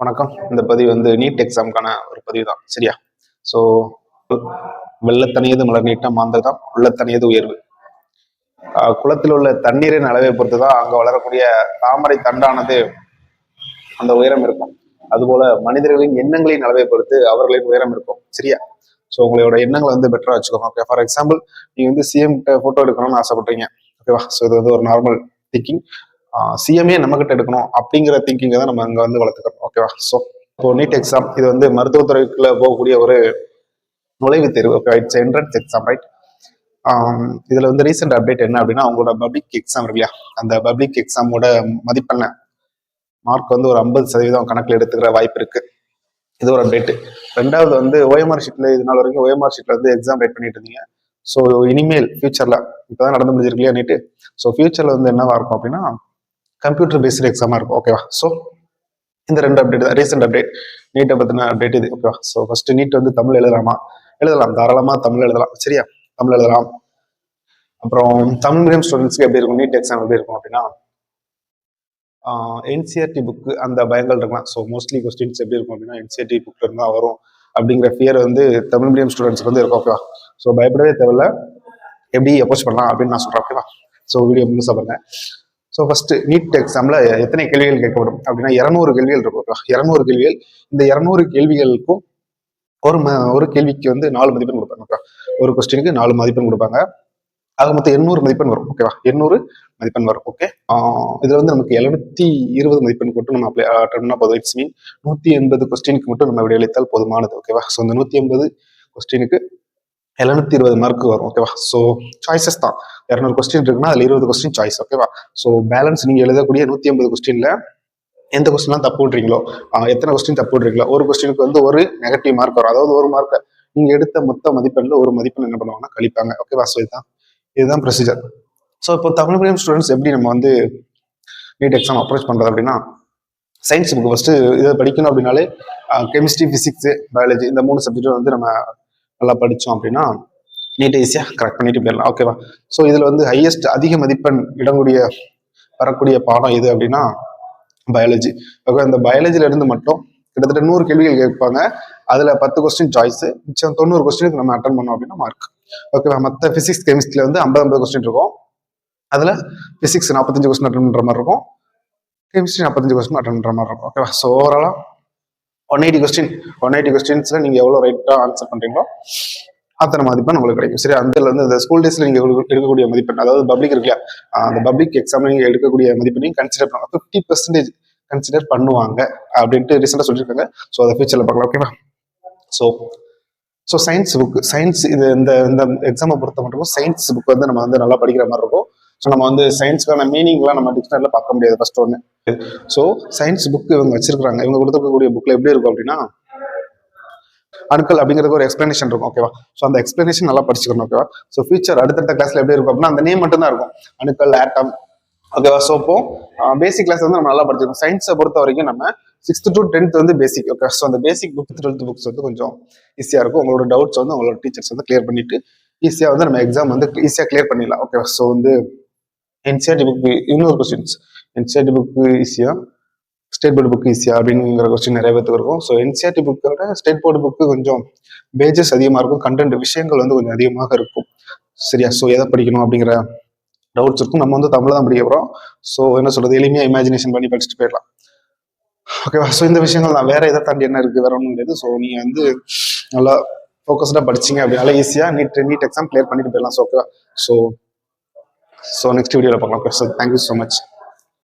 வணக்கம். இந்த பதிவு வந்து நீட் எக்ஸாமுக்கான ஒரு பதிவு தான். சரியா? ஸோ வெள்ளத்தனியது மலர் நீட்டம் மாந்தர்தான் உள்ளத்தனியது உயர்வு. குளத்தில் உள்ள தண்ணீரின் அளவை பொறுத்து தான் அங்க வளரக்கூடிய தாமரை தண்டானது அந்த உயரம் இருக்கும். அதுபோல மனிதர்களின் எண்ணங்களின் அளவை பொறுத்து அவர்களின் உயரம் இருக்கும். சரியா? ஸோ உங்களோட எண்ணங்களை வந்து பெட்டரா வச்சுக்கோங்க. ஓகே, ஃபார் எக்ஸாம்பிள் நீங்க வந்து சிஎம் கிட்ட போட்டோ எடுக்கணும்னு ஆசைப்படுறீங்க. ஓகேவா? ஸோ இது வந்து ஒரு நார்மல் திங்கிங். சிஎம்ஏ நம்ம கிட்ட எடுக்கணும் அப்படிங்கிற திங்கிங்கை தான் நம்ம அங்க வந்து வளர்த்துக்கணும். ஓகேவா? ஸோ இப்போ நீட் எக்ஸாம் இது வந்து மருத்துவத்துறைக்குள்ள போகக்கூடிய ஒரு நுழைவுத் தேர்வு. Okay, it's entrance exam, right? இதுல வந்து ரீசெண்ட் அப்டேட் என்ன அப்படின்னா, அவங்களோட பப்ளிக் எக்ஸாம் இருக்கு இல்லையா, அந்த பப்ளிக் எக்ஸாமோட மதிப்பெண்ண மார்க் வந்து ஒரு 50% கணக்கில் எடுத்துக்கிற வாய்ப்பு இருக்கு. இது ஒரு அப்டேட். ரெண்டாவது வந்து ஓஎம்ஆர் ஷீட்ல இது நாள் வரைக்கும் ஓஎம்ஆர் ஷீட்ல வந்து எக்ஸாம் ரைட் பண்ணிட்டு இருந்தீங்க. ஸோ இனிமேல் ஃபியூச்சர்ல இப்பதான் நடந்து முடிஞ்சிருக்கு இல்லையா நீட்டு. ஸோ ஃபியூச்சர்ல வந்து என்னவா இருக்கும் அப்படின்னா கம்ப்யூட்டர் பேஸ்டு எக்ஸாமா இருக்கும். ஓகேவா? ஸோ இந்த ரெண்டு அப்டேட் தான் ரீசெண்ட் அப்டேட். நீட்டை பத்தின அப்டேட் இது. ஓகேவா? ஸோ ஃபர்ஸ்ட் நீட் வந்து தமிழ் எழுதலாமா? எழுதலாம், தாராளமா தமிழ் எழுதலாம். சரியா? தமிழ் எழுதலாம். அப்புறம் தமிழ் மீடியம் ஸ்டூடெண்ட்ஸ்க்கு எப்படி இருக்கும் நீட் எக்ஸாம் எப்படி இருக்கும் அப்படின்னா, என்சிஆர்டி புக்கு அந்த பயங்கள் இருக்கலாம். ஸோ மோஸ்ட்லி கொஸ்டின்ஸ் எப்படி இருக்கும் அப்படின்னா என்சிஆர்டி புக்ல இருந்தா வரும் அப்படிங்கிற ஃபியர் வந்து தமிழ் மீடியம் ஸ்டூடெண்ட்ஸ்க்கு வந்து இருக்கும். ஓகேவா? ஸோ பயப்படவே தேவையில்ல. எப்படி அப்ரோச் பண்ணலாம் அப்படின்னு நான் சொல்றேன். ஓகேவா? ஸோ வீடியோ முழுசா பாருங்க. ஸோ ஃபர்ஸ்ட் நீட் எக்ஸாம்ல எத்தனை கேள்விகள் கேட்கப்படும் அப்படின்னா 200 கேள்விகள் இருக்கும். 200 கேள்விகள். இந்த 200 கேள்விகளுக்கும் ஒரு கேள்விக்கு வந்து 4 மதிப்பெண் கொடுப்பாங்க. ஒரு கொஸ்டினுக்கு 4 மதிப்பெண் கொடுப்பாங்க. ஆக மொத்தம் 800 மதிப்பெண் வரும். ஓகேவா? 800 மதிப்பெண் வரும். ஓகே, இதுல வந்து நமக்கு 720 மதிப்பெண் மட்டும் நம்ம அட்டன் பண்ணா போதும். இட்ஸ் மீன் 180 கொஸ்டினுக்கு மட்டும் நம்ம விடையளித்தால் போதுமானது. ஓகேவா? ஸோ இந்த 180 கொஸ்டினுக்கு 720 மார்க் வரும். ஓகேவா? ஸோ சாய்ஸஸ் தான். 200 கொஸ்டின் இருக்குன்னா அதுல 20 கொஸ்டின் சாய்ஸ். ஓகேவா? ஸோ பேலன்ஸ் நீங்க எழுதக்கூடிய 180 கொஸ்டின்ல எந்த கொஸ்டின்லாம் தப்பு விட்றீங்களோ, எத்தனை கொஸ்டின் தப்பு விட்றீங்களோ, ஒரு கொஸ்டினுக்கு வந்து ஒரு நெகட்டிவ் மார்க் வரும். அதாவது ஒரு மார்க்கை நீங்க எடுத்த மொத்த மதிப்பெண்ல ஒரு மதிப்பெண் என்ன பண்ணுவாங்கன்னா கழிப்பாங்க. ஓகேவா? ஸோ இதுதான் ப்ரொசீஜர். ஸோ இப்போ தமிழ் மீடியம் ஸ்டூடெண்ட்ஸ் எப்படி நம்ம வந்து நீட் எக்ஸாம் அப்ரோச் பண்றது அப்படின்னா, சயின்ஸ் புக் ஃபர்ஸ்ட் இதை படிக்கணும் அப்படின்னாலே கெமிஸ்ட்ரி, பிசிக்ஸ், பயாலஜி இந்த 3 சப்ஜெக்டும் வந்து நம்ம நல்லா படித்தோம் அப்படின்னா நீட்டை ஈஸியாக கரெக்ட் பண்ணிட்டு போயிடலாம். ஓகேவா? ஸோ இதில் வந்து ஹையஸ்ட் அதிக மதிப்பெண் வரக்கூடிய பாடம் எது அப்படின்னா பயாலஜி. ஓகே, இந்த பயாலஜில இருந்து மட்டும் கிட்டத்தட்ட 100 கேள்விகள் கேட்பாங்க. அதுல 10 கொஸ்டின் சாய்ஸ், மிச்சம் 90 கொஸ்டினுக்கு நம்ம அட்டன் பண்ணோம் அப்படின்னா மார்க். ஓகேவா? மற்ற பிசிக்ஸ், கெமிஸ்ட்ரியில வந்து 50 கொஸ்டின் இருக்கும். அதுல பிசிக்ஸ் 45 கொஸ்டின் அட்டன் பண்ற மாதிரி இருக்கும், கெமிஸ்ட்ரி 45 கொஸ்டின் அட்டன் பண்ற மாதிரி இருக்கும். ஓகேவா? ஸோ ஓவராலா 180 கொஸ்டின்ஸ்ல நீங்க எவ்வளவு ரைட்டா ஆன்சர் பண்றீங்களோ அத்தனை மதிப்பெண் உங்களுக்கு கிடைக்கும். சரி, அதுல வந்து இந்த ஸ்கூல் டேஸ்ல நீங்க எடுக்கக்கூடிய மதிப்பெண், அதாவது பப்ளிக் இருக்கு இல்லையா, அந்த பப்ளிக் எக்ஸாம் நீங்க எடுக்கக்கூடிய மதிப்பெண்ணையும் கன்சிடர் பண்ணுவாங்க. 50% கன்சிடர் பண்ணுவாங்க அப்படின்ட்டு ரீசெண்டா சொல்லியிருக்காங்க. ஸோ அதை ஃபியூச்சர்ல பார்க்கலாம். ஓகேவா? ஸோ சயின்ஸ் புக், சயின்ஸ் இது இந்த எக்ஸாமை பொறுத்த மட்டும் சயின்ஸ் புக் வந்து நம்ம வந்து நல்லா படிக்கிற மாதிரி இருக்கும். ஸோ நம்ம வந்து சயின்ஸ்க்கான மீனிங்லாம் நம்ம டிக்ஷனரியில் பார்க்க முடியாது ஃபர்ஸ்ட் ஒன்று. ஸோ சயின்ஸ் புக் இவங்க வச்சிருக்காங்க. இவங்க கொடுத்துருக்கக்கூடிய புக்ல எப்படி இருக்கும் அப்படின்னா அணுக்கள் அப்படிங்கிறது ஒரு எக்ஸ்பிளனேஷன் இருக்கும். ஓகேவா? ஸோ அந்த எக்ஸ்பிளனேஷன் நல்லா படிச்சுக்கணும். ஓகேவா? ஸோ ஃபியூச்சர் அடுத்தடுத்த கிளாஸ்ல எப்படி இருக்கும் அப்படின்னா அந்த நேம் மட்டும் தான் இருக்கும், அணுக்கள், ஆட்டம். ஓகேவா? ஸோ இப்போ பேசிக் கிளாஸ் வந்து நம்ம நல்லா படிச்சிருக்கோம். சயின்ஸை பொறுத்த வரைக்கும் நம்ம 6th to 10th வந்து பேசிக். ஓகே, ஸோ அந்த பேசிக் புக் 12th புக்ஸ் வந்து கொஞ்சம் ஈஸியா இருக்கும். உங்களோட டவுட்ஸ் வந்து உங்களோட டீச்சர்ஸ் வந்து கிளியர் பண்ணிட்டு ஈஸியா வந்து நம்ம எக்ஸாம் வந்து ஈஸியா கிளியர் பண்ணிடலாம். ஓகே, ஸோ வந்து என்சிஆர்டி புக் இன்னொரு கொஸ்டின்ஸ், என்சிஆர்டி புக் ஈஸியா, ஸ்டேட் போர்டு புக் ஈஸியா அப்படிங்கிற கொஸ்டின் நிறைய பேருக்கு இருக்கும். ஸோ என்சிஆர்டி புக்கோட ஸ்டேட் போர்டு புக்கு கொஞ்சம் பேஜஸ் அதிகமாக இருக்கும், கண்டென்ட் விஷயங்கள் வந்து கொஞ்சம் அதிகமாக இருக்கும். சரியா? ஸோ எதை படிக்கணும் அப்படிங்கிற டவுட்ஸ் இருக்கும். நம்ம வந்து தமிழ் தான் படிக்க போறோம். ஸோ என்ன சொல்றது, எளிமையா இமேஜினேஷன் பண்ணி படிச்சுட்டு போயிடலாம். ஓகேவா? ஸோ இந்த விஷயங்கள் தான், வேற எதை தாண்டி என்ன இருக்கு, வேற ஒன்றும் கிடையாது. ஸோ நீங்க வந்து நல்லா ஃபோக்கஸ்டா படிச்சீங்க அப்படின்னால ஈஸியா நீட் எக்ஸாம் கிளியர் பண்ணிட்டு போயிடலாம். ஸோ ஓகேவா? ஸோ நெக்ஸ்ட் வீடியோவில் பார்க்கலாம். So thank you so much.